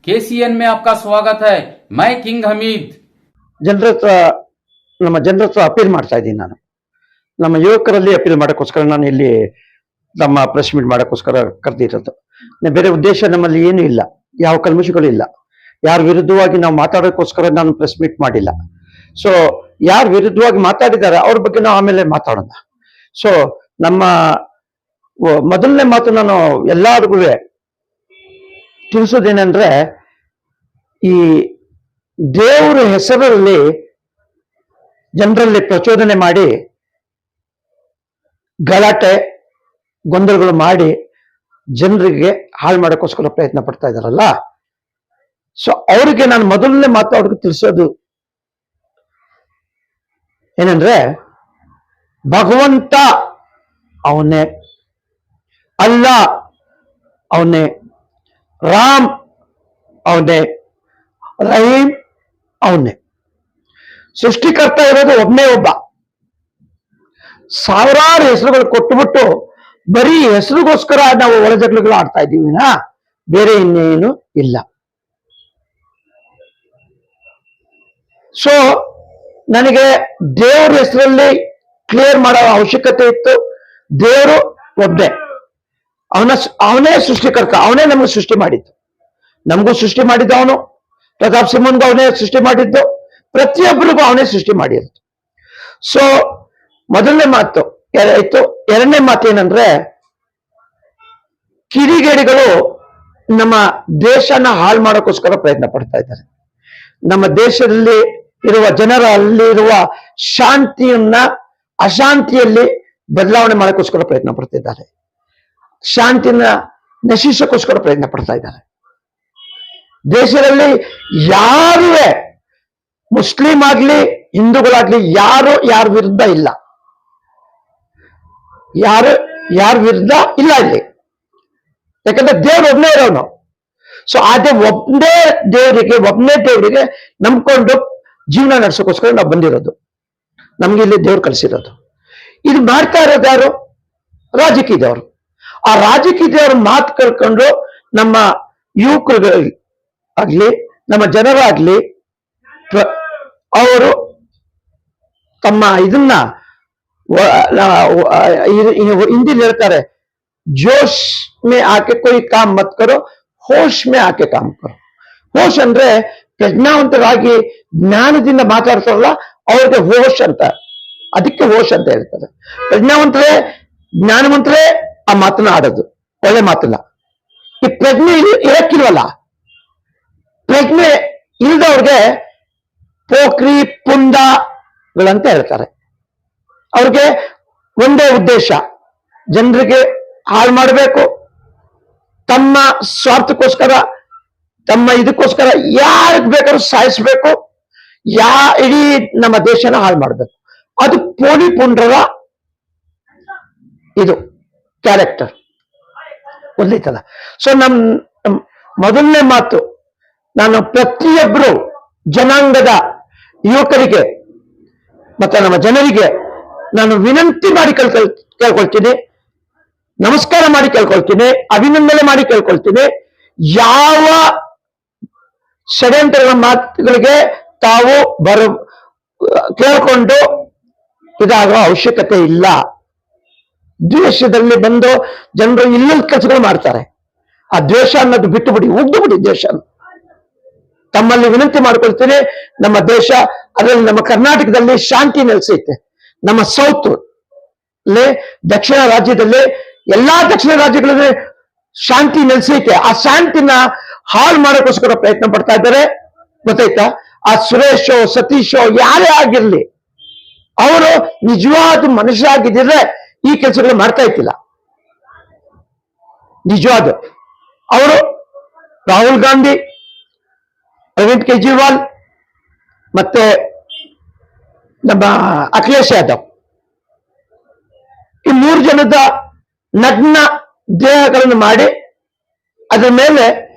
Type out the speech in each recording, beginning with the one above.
KCN में आपका स्वागत है। मैं किंग हमीद। ಜನರ ಹತ್ರ ನಮ್ಮ ಜನರ ಹತ್ರ ಅಪೀಲ್ ಮಾಡ್ತಾ ಇದ್ದೀನಿ. ನಾನು ನಮ್ಮ ಯುವಕರಲ್ಲಿ ಅಪೀಲ್ ಮಾಡೋಕ್ಕೋಸ್ಕರ ನಾನು ಇಲ್ಲಿ ನಮ್ಮ ಪ್ರೆಸ್ ಮೀಟ್ ಮಾಡೋಕ್ಕೋಸ್ಕರ ಕರೆದಿರೋದು. ಬೇರೆ ಉದ್ದೇಶ ನಮ್ಮಲ್ಲಿ ಏನೂ ಇಲ್ಲ, ಯಾವ ಕಲ್ಮಶಗಳು ಇಲ್ಲ. ಯಾರ ವಿರುದ್ಧವಾಗಿ ನಾವು ಮಾತಾಡೋಕ್ಕೋಸ್ಕರ ನಾನು ಪ್ರೆಸ್ ಮೀಟ್ ಮಾಡಿಲ್ಲ. ಸೊ ಯಾರು ವಿರುದ್ಧವಾಗಿ ಮಾತಾಡಿದ್ದಾರೆ ಅವ್ರ ಬಗ್ಗೆ ನಾವು ಆಮೇಲೆ ಮಾತಾಡೋಣ. ಸೊ ನಮ್ಮ ಮೊದಲನೇ ಮಾತು ನಾನು ಎಲ್ಲರಿಗೂ ತಿಳಿಸೋದೇನೆಂದ್ರೆ, ಈ ದೇವರ ಹೆಸರಲ್ಲಿ ಜನರಲ್ಲಿ ಪ್ರಚೋದನೆ ಮಾಡಿ ಗಲಾಟೆ ಗೊಂದಲಗಳು ಮಾಡಿ ಜನರಿಗೆ ಹಾಳು ಮಾಡೋಕ್ಕೋಸ್ಕರ ಪ್ರಯತ್ನ ಪಡ್ತಾ ಇದ್ದಾರಲ್ಲ, ಸೊ ಅವರಿಗೆ ನಾನು ಮೊದಲನೇ ಮಾತು ಅವ್ರಿಗೆ ತಿಳಿಸೋದು ಏನಂದ್ರೆ, ಭಗವಂತ ಅವನೇ, ಅಲ್ಲ ಅವನೇ, ರಾಮ್ ಅವನೇ, ರಹೀಮ್ ಅವನೇ. ಸೃಷ್ಟಿಕರ್ತ ಇರೋದು ಒಬ್ಬನೇ ಒಬ್ಬ. ಸಾವಿರಾರು ಹೆಸರುಗಳು ಕೊಟ್ಟುಬಿಟ್ಟು ಬರೀ ಹೆಸರಿಗೋಸ್ಕರ ನಾವು ಒಳಜಗಳಗಳು ಆಡ್ತಾ ಇದ್ದೀವಿ, ಬೇರೆ ಇನ್ನೇನು ಇಲ್ಲ. ಸೊ ನನಗೆ ದೇವರ ಹೆಸರಲ್ಲಿ ಕ್ಲಿಯರ್ ಮಾಡೋ ಅವಶ್ಯಕತೆ ಇತ್ತು. ದೇವರು ಒಬ್ಬನೇ, ಅವನೇ ಸೃಷ್ಟಿಕರ್ತ, ಅವನೇ ನಮ್ಗೆ ಸೃಷ್ಟಿ ಮಾಡಿದ್ದು. ನಮಗೂ ಸೃಷ್ಟಿ ಮಾಡಿದ್ದ ಅವನು, ಪ್ರತಾಪ್ ಸಿಂಹನ್ಗೂ ಅವನೇ ಸೃಷ್ಟಿ ಮಾಡಿದ್ದು, ಪ್ರತಿಯೊಬ್ಬರಿಗೂ ಅವನೇ ಸೃಷ್ಟಿ ಮಾಡಿರೋದು. ಸೊ ಮೊದಲನೇ ಮಾತು ಆಯ್ತು. ಎರಡನೇ ಮಾತು ಏನಂದ್ರೆ, ಕಿಡಿಗೇಡಿಗಳು ನಮ್ಮ ದೇಶನ ಹಾಳು ಮಾಡೋಕ್ಕೋಸ್ಕರ ಪ್ರಯತ್ನ ಪಡ್ತಾ ಇದ್ದಾರೆ. ನಮ್ಮ ದೇಶದಲ್ಲಿ ಇರುವ ಜನರಲ್ಲಿರುವ ಶಾಂತಿಯನ್ನ ಅಶಾಂತಿಯಲ್ಲಿ ಬದಲಾವಣೆ ಮಾಡೋಕ್ಕೋಸ್ಕರ ಪ್ರಯತ್ನ ಪಡ್ತಿದ್ದಾರೆ. ಶಾಂತಿನ ನಶಿಸೋಕ್ಕೋಸ್ಕರ ಪ್ರಯತ್ನ ಪಡ್ತಾ ಇದ್ದಾರೆ. ದೇಶದಲ್ಲಿ ಯಾರುವೇ ಮುಸ್ಲಿಂ ಆಗ್ಲಿ ಹಿಂದೂಗಳಾಗ್ಲಿ ಯಾರ ವಿರುದ್ಧ ಇಲ್ಲ, ಯಾರ ವಿರುದ್ಧ ಇಲ್ಲ ಇಲ್ಲಿ. ಯಾಕಂದ್ರೆ ದೇವ್ರು ಒಬ್ಬನೇ ಇರೋನು. ಸೊ ಅದೇ ಒಬ್ಬನೇ ದೇವರಿಗೆ ನಂಬ್ಕೊಂಡು ಜೀವನ ನಡೆಸೋಕ್ಕೋಸ್ಕರ ನಾವು ಬಂದಿರೋದು. ನಮ್ಗೆ ಇಲ್ಲಿ ದೇವ್ರು ಕಲಿಸಿರೋದು. ಇದು ಮಾಡ್ತಾ ಇರೋದು ಯಾರು? ರಾಜಕೀಯದವರು. ಆ ರಾಜಕೀಯದವ್ರ ಮಾತು ಕೇಳ್ಕೊಂಡು ನಮ್ಮ ಯುವಕರು ಆಗ್ಲಿ ನಮ್ಮ ಜನರಾಗ್ಲಿ ಅವರು ತಮ್ಮ ಇದನ್ನ ಹಿಂದಿಲಿ ಹೇಳ್ತಾರೆ, ಜೋಶ್ ಮೇ ಆಕೆ ಕೊಯ್ ಕಾಮ್ ಮತ್ ಕರೋ, ಹೋಶ್ ಮೇ ಆಕೆ ಕಾಮ್ ಕರೋ. ಹೋಶ್ ಅಂದ್ರೆ ಪ್ರಜ್ಞಾವಂತರಾಗಿ ಜ್ಞಾನದಿಂದ ಮಾತಾಡ್ತಾರಲ್ಲ ಅವ್ರಿಗೆ ಹೋಶ್ ಅಂತ, ಅದಕ್ಕೆ ಹೋಶ್ ಅಂತ ಹೇಳ್ತಾರೆ. ಪ್ರಜ್ಞಾವಂತರೇ ಜ್ಞಾನವಂತರೇ ಆ ಮಾತನ್ನ ಆಡೋದು, ಒಳ್ಳೆ ಮಾತನ್ನ. ಈ ಪ್ರಜ್ಞೆ ಇರಕ್ಕಿಲ್ವಲ್ಲ, ಪ್ರಜ್ಞೆ ಇಲ್ದವ್ರಿಗೆ ಪೋಖ್ರಿ ಪುಂಡಗಳಂತ ಹೇಳ್ತಾರೆ. ಅವ್ರಿಗೆ ಒಂದೇ ಉದ್ದೇಶ, ಜನರಿಗೆ ಹಾಳು ಮಾಡಬೇಕು, ತಮ್ಮ ಸ್ವಾರ್ಥಕ್ಕೋಸ್ಕರ, ತಮ್ಮ ಇದಕ್ಕೋಸ್ಕರ ಯಾರಿಗೆ ಬೇಕಾದ್ರೂ ಸಾಯಿಸ್ಬೇಕು, ಇಡೀ ನಮ್ಮ ದೇಶನ ಹಾಳು ಮಾಡಬೇಕು. ಅದು ಪೋಲಿ ಪುಂಡ್ರರ ಇದು ಕ್ಯಾರೆಕ್ಟರ್ ಗೊತ್ತೈತಲ್ಲ. ಸೊ ಮೊದಲನೇ ಮಾತು, ನಾನು ಪ್ರತಿಯೊಬ್ಬರು ಜನಾಂಗದ ಯುವಕರಿಗೆ ಮತ್ತೆ ನಮ್ಮ ಜನರಿಗೆ ನಾನು ವಿನಂತಿ ಮಾಡಿ ಕೇಳ್ಕೊಳ್ತೀನಿ, ನಮಸ್ಕಾರ ಮಾಡಿ ಕೇಳ್ಕೊಳ್ತೀನಿ, ಅಭಿನಂದನೆ ಮಾಡಿ ಕೇಳ್ಕೊಳ್ತೀನಿ. ಯಾವ ಷಡ್ಯಂತ್ರಗಳ ಮಾತುಗಳಿಗೆ ತಾವು ಕೇಳ್ಕೊಂಡು ಇದಾಗೋ ಅವಶ್ಯಕತೆ ಇಲ್ಲ. ದ್ವೇಷದಲ್ಲಿ ಬಂದು ಜನರು ಇಲ್ಲದ ಕೆಲಸಗಳು ಮಾಡ್ತಾರೆ. ಆ ದ್ವೇಷ ಅನ್ನೋದು ಬಿಟ್ಟು ಬಿಡಿ, ಉಗ್ದು ಬಿಡಿ ದ್ವೇಷ. ತಮ್ಮಲ್ಲಿ ವಿನಂತಿ ಮಾಡ್ಕೊಳ್ತೀನಿ, ನಮ್ಮ ದೇಶ, ಅದರಲ್ಲಿ ನಮ್ಮ ಕರ್ನಾಟಕದಲ್ಲಿ ಶಾಂತಿ ನೆಲೆಸೈತೆ. ನಮ್ಮ ಸೌತ್ ದಕ್ಷಿಣ ರಾಜ್ಯದಲ್ಲಿ, ಎಲ್ಲಾ ದಕ್ಷಿಣ ರಾಜ್ಯಗಳಲ್ಲಿ ಶಾಂತಿ ನೆಲೆಸೈತೆ. ಆ ಶಾಂತಿನ ಹಾಳು ಮಾಡೋಕ್ಕೋಸ್ಕರ ಪ್ರಯತ್ನ ಪಡ್ತಾ ಇದ್ದಾರೆ, ಗೊತ್ತಾಯ್ತಾ? ಆ ಸುರೇಶೋ ಸತೀಶೋ ಯಾರೇ ಆಗಿರ್ಲಿ, ಅವರು ನಿಜವಾದ ಮನುಷ್ಯ ಆಗಿದ್ರೆ ಈ ಕೆಲಸಗಳು ಮಾಡ್ತಾ ಇತ್ತಿಲ್ಲ. ನಿಜವಾದ ಅವರು ರಾಹುಲ್ ಗಾಂಧಿ, ಅರವಿಂದ್ ಕೇಜ್ರಿವಾಲ್ ಮತ್ತೆ ನಮ್ಮ ಅಖಿಲೇಶ್ ಯಾದವ್, ಈ 3 ಜನದ ನಗ್ನ ದೇಹಗಳನ್ನು ಮಾಡಿ ಅದರ ಮೇಲೆ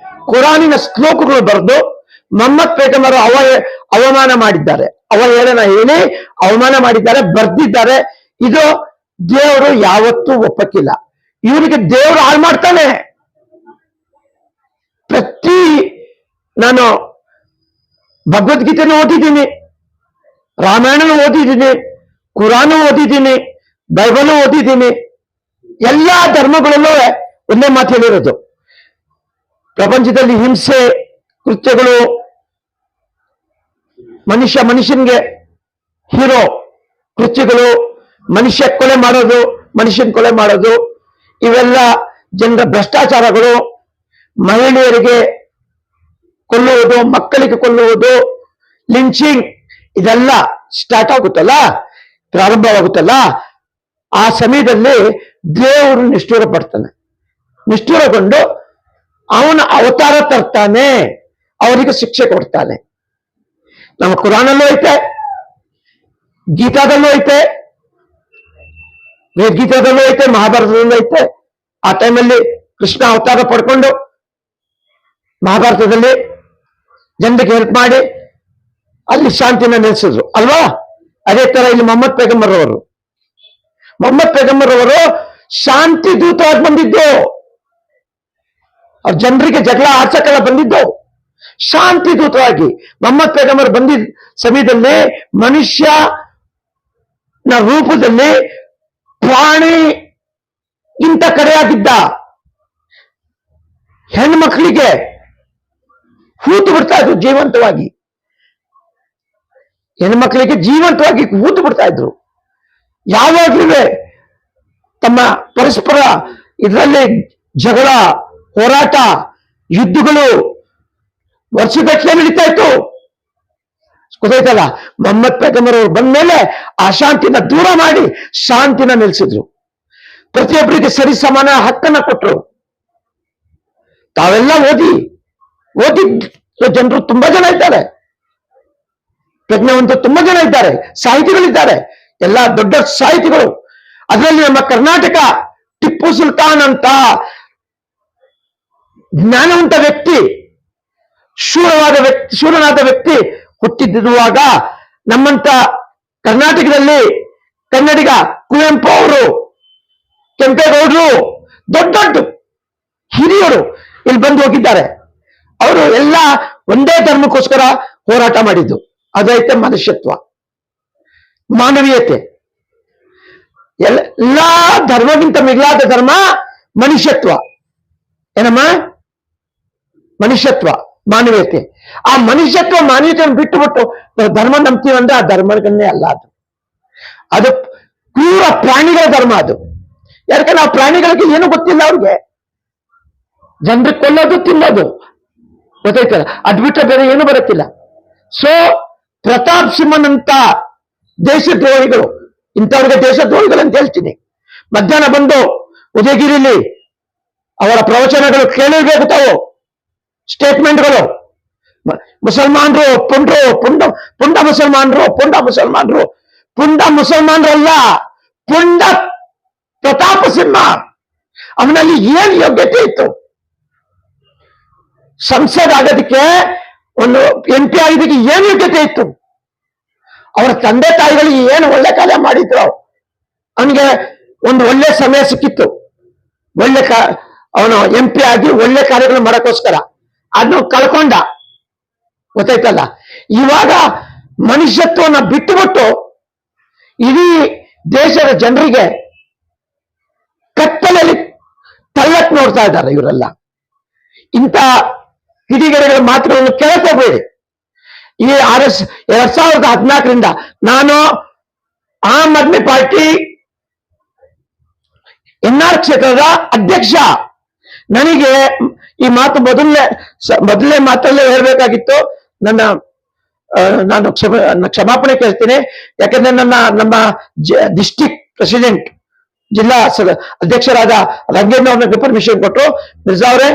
ಕುರಾನಿನ ಶ್ಲೋಕಗಳು ಬರೆದು ಮೊಹಮ್ಮದ್ ಪೇಗಂಬರ್ ಅವಮಾನ ಮಾಡಿದ್ದಾರೆ, ಅವಹೇಳನ ಹೇಳಿ ಅವಮಾನ ಮಾಡಿದ್ದಾರೆ, ಬರ್ದಿದ್ದಾರೆ. ಇದು ದೇವರು ಯಾವತ್ತೂ ಒಪ್ಪಕ್ಕಿಲ್ಲ. ಇವರಿಗೆ ದೇವರು ಹಾಳು ಮಾಡ್ತಾನೆ. ಪ್ರತಿ ನಾನು ಭಗವದ್ಗೀತೆನೂ ಓದಿದ್ದೀನಿ, ರಾಮಾಯಣನೂ ಓದಿದ್ದೀನಿ, ಕುರಾನು ಓದಿದ್ದೀನಿ, ಬೈಬಲು ಓದಿದ್ದೀನಿ. ಎಲ್ಲಾ ಧರ್ಮಗಳಲ್ಲೂ ಒಂದೇ ಮಾತು ಹೇಳಿರೋದು, ಪ್ರಪಂಚದಲ್ಲಿ ಹಿಂಸೆ ಕೃತ್ಯಗಳು, ಮನುಷ್ಯನಿಗೆ ಹೀರೋ ಕೃತ್ಯಗಳು, ಮನುಷ್ಯ ಕೊಲೆ ಮಾಡೋದು, ಮನುಷ್ಯನ್ ಕೊಲೆ ಮಾಡೋದು, ಇವೆಲ್ಲ ಜನರ ಭ್ರಷ್ಟಾಚಾರಗಳು, ಮಹಿಳೆಯರಿಗೆ ಕೊಲ್ಲುವುದು, ಮಕ್ಕಳಿಗೆ ಕೊಲ್ಲುವುದು, ಲಿಂಚಿಂಗ್, ಇದೆಲ್ಲ ಸ್ಟಾರ್ಟ್ ಆಗುತ್ತಲ್ಲ, ಪ್ರಾರಂಭವಾಗುತ್ತಲ್ಲ, ಆ ಸಮಯದಲ್ಲಿ ದೇವರು ನಿಷ್ಠೂರ ಪಡ್ತಾನೆ. ನಿಷ್ಠೂರಗೊಂಡು ಅವನ ಅವತಾರ ತರ್ತಾನೆ, ಅವರಿಗೆ ಶಿಕ್ಷೆ ಕೊಡ್ತಾನೆ. ನಮ್ಮ ಕುರಾನಲ್ಲೂ ಐತೆ, ಗೀತಾದಲ್ಲೂ ಐತೆ, ಗೀತಾದಲ್ಲೂ ಐತೆ, ಮಹಾಭಾರತದಲ್ಲೂ ಐತೆ. ಆ ಟೈಮಲ್ಲಿ ಕೃಷ್ಣ ಅವತಾರ ಪಡ್ಕೊಂಡು ಮಹಾಭಾರತದಲ್ಲಿ ಜನರಿಗೆ ಹೆಲ್ಪ್ ಮಾಡಿ ಅಲ್ಲಿ ಶಾಂತಿನ ನೆಲೆಸಿದ್ರು ಅಲ್ವಾ. ಅದೇ ತರ ಇಲ್ಲಿ ಮೊಹಮ್ಮದ್ ಪೈಗಂಬರ್ ಅವರು ಶಾಂತಿ ದೂತವಾಗಿ ಬಂದಿದ್ದು. ಅವ್ರ ಜನರಿಗೆ ಜಗಳ ಆಡ್ಸಕ್ಕೆಲ್ಲ ಬಂದಿದ್ದು ಶಾಂತಿ ದೂತವಾಗಿ. ಮೊಹಮ್ಮದ್ ಪೈಗಂಬರ್ ಬಂದಿದ್ದ ಸಮಯದಲ್ಲಿ ಮನುಷ್ಯನ ರೂಪದಲ್ಲಿ ಪ್ರಾಣಿ ಇಂಥ ಕಡೆಯಾಗಿದ್ದ. ಹೆಣ್ಮಕ್ಳಿಗೆ ಹೂತು ಬಿಡ್ತಾ ಇದ್ರು ಜೀವಂತವಾಗಿ, ಹೆಣ್ಮಕ್ಳಿಗೆ ಜೀವಂತವಾಗಿ ಹೂತು ಬಿಡ್ತಾ ಇದ್ರು. ಯಾವಾಗ್ಲೂ ತಮ್ಮ ಪರಸ್ಪರ ಇದರಲ್ಲಿ ಜಗಳ, ಹೋರಾಟ, ಯುದ್ಧಗಳು ವರ್ಷಗಟ್ಟಲೆ ನಡೀತಾ ಇತ್ತು. ಗೊತ್ತಾಯ್ತಲ್ಲ. ಮೊಹಮ್ಮದ್ ಪೈಗಂಬರ್ ಅವರು ಬಂದ ಮೇಲೆ ಆ ಶಾಂತಿನ ದೂರ ಮಾಡಿ ಶಾಂತಿನ ನಿಲ್ಲಿಸಿದ್ರು. ಪ್ರತಿಯೊಬ್ಬರಿಗೆ ಸರಿ ಸಮಾನ ಹಕ್ಕನ್ನ ಕೊಟ್ಟರು. ತಾವೆಲ್ಲ ಓದಿ ಜನರು ತುಂಬಾ ಜನ ಇದ್ದಾರೆ, ಪ್ರಜ್ಞಾವಂತರು ತುಂಬಾ ಜನ ಇದ್ದಾರೆ, ಸಾಹಿತಿಗಳಿದ್ದಾರೆ, ಎಲ್ಲ ದೊಡ್ಡ ಸಾಹಿತಿಗಳು. ಅದರಲ್ಲಿ ನಮ್ಮ ಕರ್ನಾಟಕ ಟಿಪ್ಪು ಸುಲ್ತಾನ್ ಅಂತ ಜ್ಞಾನವಂತ ವ್ಯಕ್ತಿ, ಶೂರನಾದ ವ್ಯಕ್ತಿ ಹುಟ್ಟಿದ್ದಿರುವಾಗ ನಮ್ಮಂತ ಕರ್ನಾಟಕದಲ್ಲಿ ಕನ್ನಡಿಗ ಕುವೆಂಪು ಅವರು, ಕೆಂಪೇಗೌಡರು, ದೊಡ್ಡ ಹಿರಿಯರು ಇಲ್ಲಿ ಬಂದು ಹೋಗಿದ್ದಾರೆ. ಅವರು ಎಲ್ಲ ಒಂದೇ ಧರ್ಮಕ್ಕೋಸ್ಕರ ಹೋರಾಟ ಮಾಡಿದ್ದು. ಅದೈತೆ ಮನುಷ್ಯತ್ವ, ಮಾನವೀಯತೆ. ಎಲ್ಲ ಧರ್ಮಕ್ಕಿಂತ ಮಿಗಿಲಾದ ಧರ್ಮ ಮನುಷ್ಯತ್ವ. ಏನಮ್ಮ? ಮನುಷ್ಯತ್ವ, ಮಾನವೀಯತೆ. ಆ ಮನುಷ್ಯತ್ವ ಮಾನವೀಯತೆಯನ್ನು ಬಿಟ್ಟು ನಾವು ಧರ್ಮ ನಂಬ್ತೀವಂದ್ರೆ ಆ ಧರ್ಮಗಳನ್ನೇ ಅಲ್ಲ. ಅದು ಕ್ರೂರ ಪ್ರಾಣಿಗಳ ಧರ್ಮ ಅದು. ಯಾಕೆ ನಾವು ಪ್ರಾಣಿಗಳಿಗೆ ಏನು ಗೊತ್ತಿಲ್ಲ, ಅವ್ರಿಗೆ ಜನರಿಗೆ ಕೊಲ್ಲೋದು, ತಿನ್ನೋದು, ಗೊತ್ತಾಯ್ತಲ್ಲ. ಅದ್ ಬಿಟ್ಟರೆ ಬೇರೆ ಏನು ಬರುತ್ತಿಲ್ಲ. ಸೊ ಪ್ರತಾಪ್ ಸಿಂಹನಂತ ದೇಶದ್ರೋಹಿಗಳು, ಇಂಥವ್ರಿಗೆ ದೇಶದ್ರೋಹಿಗಳು ಅಂತ ಹೇಳ್ತೀನಿ. ಮಧ್ಯಾಹ್ನ ಬಂದು ಉದಯಗಿರಿಲಿ ಅವರ ಪ್ರವಚನಗಳು ಕೇಳಬೇಕು ತಾವು. ಸ್ಟೇಟ್ಮೆಂಟ್ಗಳು, ಮುಸಲ್ಮಾನರು ಪುಂಡ ಮುಸಲ್ಮಾನರು ಅಲ್ಲ, ಪುಂಡ ಪ್ರತಾಪ ಸಿಂಹ. ಅವನಲ್ಲಿ ಏನ್ ಯೋಗ್ಯತೆ ಇತ್ತು? ಸಂಸದ ಆಗೋದಕ್ಕೆ, ಒಂದು MP ಆಗೋದಕ್ಕೆ ಏನ್ ಯೋಗ್ಯತೆ ಇತ್ತು? ಅವರ ತಂದೆ ತಾಯಿಗಳಿಗೆ ಏನು ಒಳ್ಳೆ ಕಾರ್ಯ ಮಾಡಿದ್ರು? ಅವನಿಗೆ ಒಂದು ಒಳ್ಳೆ ಸಮಯ ಸಿಕ್ಕಿತ್ತು, ಅವನು MP ಆಗಿ ಒಳ್ಳೆ ಕಾರ್ಯಗಳು ಮಾಡೋಕ್ಕೋಸ್ಕರ. ಅದನ್ನು ಕಳ್ಕೊಂಡ, ಗೊತ್ತಾಯ್ತಲ್ಲ. ಇವಾಗ ಮನುಷ್ಯತ್ವನ ಬಿಟ್ಟುಬಿಟ್ಟು ಇಡೀ ದೇಶದ ಜನರಿಗೆ ಕತ್ತಲಲ್ಲಿ ತಳ್ಳಕ್ ನೋಡ್ತಾ ಇದ್ದಾರೆ ಇವರೆಲ್ಲ. ಇಂಥ ಕಿಡಿಗೇಡಿಗಳ ಮಾತುಗಳನ್ನು ಕೇಳ್ಕೋಬೇಡಿ. ಈ 2014ರಿಂದ ನಾನು ಆಮ್ ಆದ್ಮಿ ಪಾರ್ಟಿ NR ಕ್ಷೇತ್ರದ ಅಧ್ಯಕ್ಷ. ನನಗೆ ಈ ಮಾತು ಮೊದಲನೇ ಮಾತಲ್ಲೇ ಹೇಳ್ಬೇಕಾಗಿತ್ತು. ನಾನು ಕ್ಷಮಾಪಣೆ ಕೇಳ್ತೀನಿ. ಯಾಕಂದ್ರೆ ನಮ್ಮ ಡಿಸ್ಟ್ರಿಕ್ಟ್ ಪ್ರೆಸಿಡೆಂಟ್, ಜಿಲ್ಲಾ ಅಧ್ಯಕ್ಷರಾದ ರಂಗೇಂದ್ರ ಅವ್ರನ್ನ ಪರ್ಮಿಷನ್ ಕೊಟ್ಟರು. ಮಿರ್ಜಾ ಅವರೇ,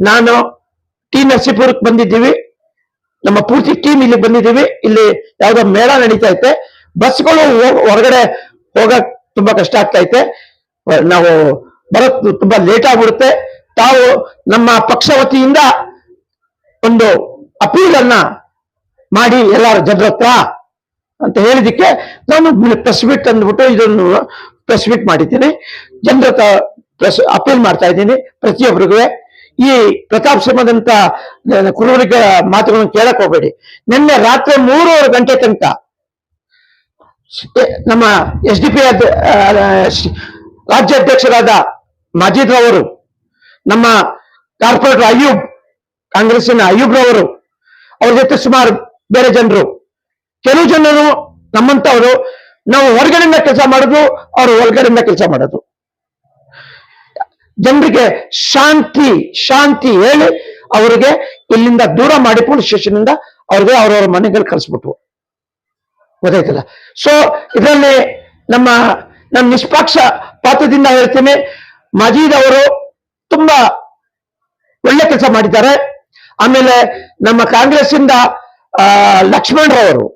ನಾನು ನರಸೀಪುರಕ್ಕೆ ಬಂದಿದ್ದೀವಿ, ನಮ್ಮ ಪೂರ್ತಿ ಟೀಮ್ ಇಲ್ಲಿ ಬಂದಿದ್ದೀವಿ. ಇಲ್ಲಿ ಯಾವ್ದೋ ಮೇಳ ನಡೀತಾ ಐತೆ, ಬಸ್ಗಳು ಹೊರಗಡೆ ಹೋಗಕ್ ತುಂಬಾ ಕಷ್ಟ ಆಗ್ತಾ ಐತೆ, ನಾವು ಬರೋಕ್ ತುಂಬಾ ಲೇಟ್ ಆಗ್ಬಿಡುತ್ತೆ. ತಾವು ನಮ್ಮ ಪಕ್ಷ ವತಿಯಿಂದ ಒಂದು ಅಪೀಲ್ ಅನ್ನ ಮಾಡಿ ಎಲ್ಲರ ಜನರ ಹತ್ರ ಅಂತ ಹೇಳಿದಕ್ಕೆ ನಾನು ಪ್ರೆಸ್ ಮೀಟ್ ಅಂದ್ಬಿಟ್ಟು ಇದನ್ನು ಪ್ರೆಸ್ ಮೀಟ್ ಮಾಡಿದ್ದೀನಿ. ಜನರ ಹತ್ರ ಅಪೀಲ್ ಮಾಡ್ತಾ ಇದ್ದೀನಿ ಪ್ರತಿಯೊಬ್ಬರಿಗೂ. ಈ ಪ್ರತಾಪ್ ಸಿಂಹದಂತ ಕುರುಬರಿಗ ಮಾತುಗಳನ್ನು ಕೇಳಕ್ ಹೋಗ್ಬೇಡಿ. ನಿನ್ನೆ ರಾತ್ರಿ 3:30 ಗಂಟೆ ತನಕ ನಮ್ಮ SDP ರಾಜ್ಯ ಅಧ್ಯಕ್ಷರಾದ ಮಾಜೀದ್ ರವರು, ನಮ್ಮ ಕಾರ್ಪೊರೇಟರ್ ಅಯ್ಯೂಬ್, ಕಾಂಗ್ರೆಸ್ಸಿನ ಅಯ್ಯೂಬ್ ರವರು, ಅವ್ರ ಜೊತೆ ಸುಮಾರು ಬೇರೆ ಜನರು, ಕೆಲವು ಜನರು ನಮ್ಮಂತವರು, ನಾವು ಹೊರಗಡೆಯಿಂದ ಕೆಲಸ ಮಾಡೋದು, ಅವರು ಒಳಗಡೆಯಿಂದ ಕೆಲಸ ಮಾಡೋದು. ಜನರಿಗೆ ಶಾಂತಿ ಹೇಳಿ ಅವರಿಗೆ ಇಲ್ಲಿಂದ ದೂರ ಮಾಡಿ ಪೊಲೀಸ್ ಸ್ಟೇಷನ್ ಇಂದ ಅವ್ರಿಗೆ ಅವ್ರವ್ರ ಮನೆಗಳು ಕಳಿಸ್ಬಿಟ್ವು. ಗೊತ್ತಾಯ್ತಲ್ಲ. ಸೊ ಇದರಲ್ಲಿ ನಮ್ಮ ನಿಷ್ಪಕ್ಷ ಪಾತ್ರದಿಂದ ಹೇಳ್ತೀನಿ, ಮಜೀದ್ ಅವರು ತುಂಬಾ ಒಳ್ಳೆ ಕೆಲಸ ಮಾಡಿದ್ದಾರೆ. ಆಮೇಲೆ ನಮ್ಮ ಕಾಂಗ್ರೆಸ್ ಇಂದ ಲಕ್ಷ್ಮಣ್ ರವರು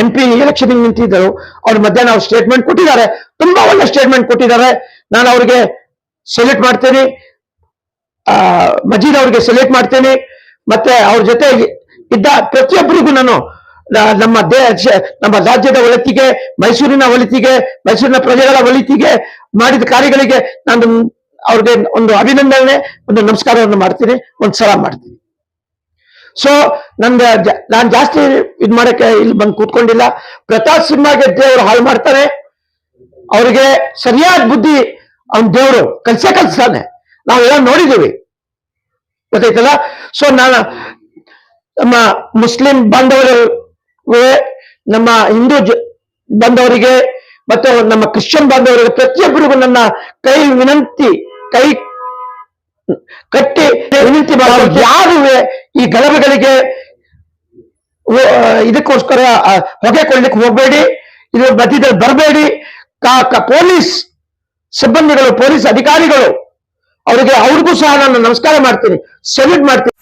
MP ಎಲೆಕ್ಷನ್ ನಿಂತಿದ್ದರು. ಅವ್ರು ಮಧ್ಯಾಹ್ನ ಅವ್ರು ಸ್ಟೇಟ್ಮೆಂಟ್ ಕೊಟ್ಟಿದ್ದಾರೆ, ತುಂಬಾ ಒಳ್ಳೆ ಸ್ಟೇಟ್ಮೆಂಟ್ ಕೊಟ್ಟಿದ್ದಾರೆ. ನಾನು ಅವ್ರಿಗೆ ಸೆಲ್ಯೂಟ್ ಮಾಡ್ತೇನೆ, ಮಜೀದ್ ಅವ್ರಿಗೆ ಸೆಲ್ಯೂಟ್ ಮಾಡ್ತೇನೆ. ಮತ್ತೆ ಅವ್ರ ಜೊತೆ ಇದ್ದ ಪ್ರತಿಯೊಬ್ಬರಿಗೂ ನಾನು ನಮ್ಮ ರಾಜ್ಯದ ಒಳಿತಿಗೆ, ಮೈಸೂರಿನ ಒಳಿತಿಗೆ, ಮೈಸೂರಿನ ಪ್ರಜೆಗಳ ಒಳಿತಿಗೆ ಮಾಡಿದ ಕಾರ್ಯಗಳಿಗೆ ನಾನು ಅವ್ರಿಗೆ ಒಂದು ಅಭಿನಂದನೆ, ಒಂದು ನಮಸ್ಕಾರವನ್ನು ಮಾಡ್ತೀನಿ, ಒಂದು ಸಲಾಂ ಮಾಡ್ತೀನಿ. ಸೊ ನಾನು ಜಾಸ್ತಿ ಇದ್ ಮಾಡಕ್ಕೆ ಇಲ್ಲಿ ಬಂದು ಕೂತ್ಕೊಂಡಿಲ್ಲ. ಪ್ರತಾಪ್ ಸಿಂಹಗೆ ದೇವರು ಹಾಳು ಮಾಡ್ತಾರೆ, ಅವ್ರಿಗೆ ಸರಿಯಾದ ಬುದ್ಧಿ ಅವನ್ ದೇವರು ಕಲ್ಸ್ತಾನೆ. ನಾವೆಲ್ಲ ನೋಡಿದ್ದೀವಿ, ಗೊತ್ತಾಯ್ತಲ್ಲ. ಸೊ ನಮ್ಮ ಮುಸ್ಲಿಂ ಬಾಂಧವರಿಗೆ, ನಮ್ಮ ಹಿಂದೂ ಬಾಂಧವರಿಗೆ, ಮತ್ತೆ ನಮ್ಮ ಕ್ರಿಶ್ಚಿಯನ್ ಬಾಂಧವರಿಗೆ ಪ್ರತಿಯೊಬ್ಬರಿಗೂ ನನ್ನ ಕೈ ಕಟ್ಟಿ ವಿನಂತಿ ಮಾಡೋದು, ಯಾರು ಈ ಗಲಭೆಗಳಿಗೆ ಇದಕ್ಕೋಸ್ಕರ ಹೊಗೆ ಕೊಡ್ಲಿಕ್ಕೆ ಹೋಗಬೇಡಿ, ಇದ್ರ ಮಧ್ಯದಲ್ಲಿ ಬರಬೇಡಿ. ಪೊಲೀಸ್ ಸಿಬ್ಬಂದಿಗಳು, ಪೊಲೀಸ್ ಅಧಿಕಾರಿಗಳು, ಅವ್ರಿಗೂ ಸಹ ನಾನು ನಮಸ್ಕಾರ ಮಾಡ್ತೀನಿ, ಸೆಲ್ಯೂಟ್ ಮಾಡ್ತೀನಿ.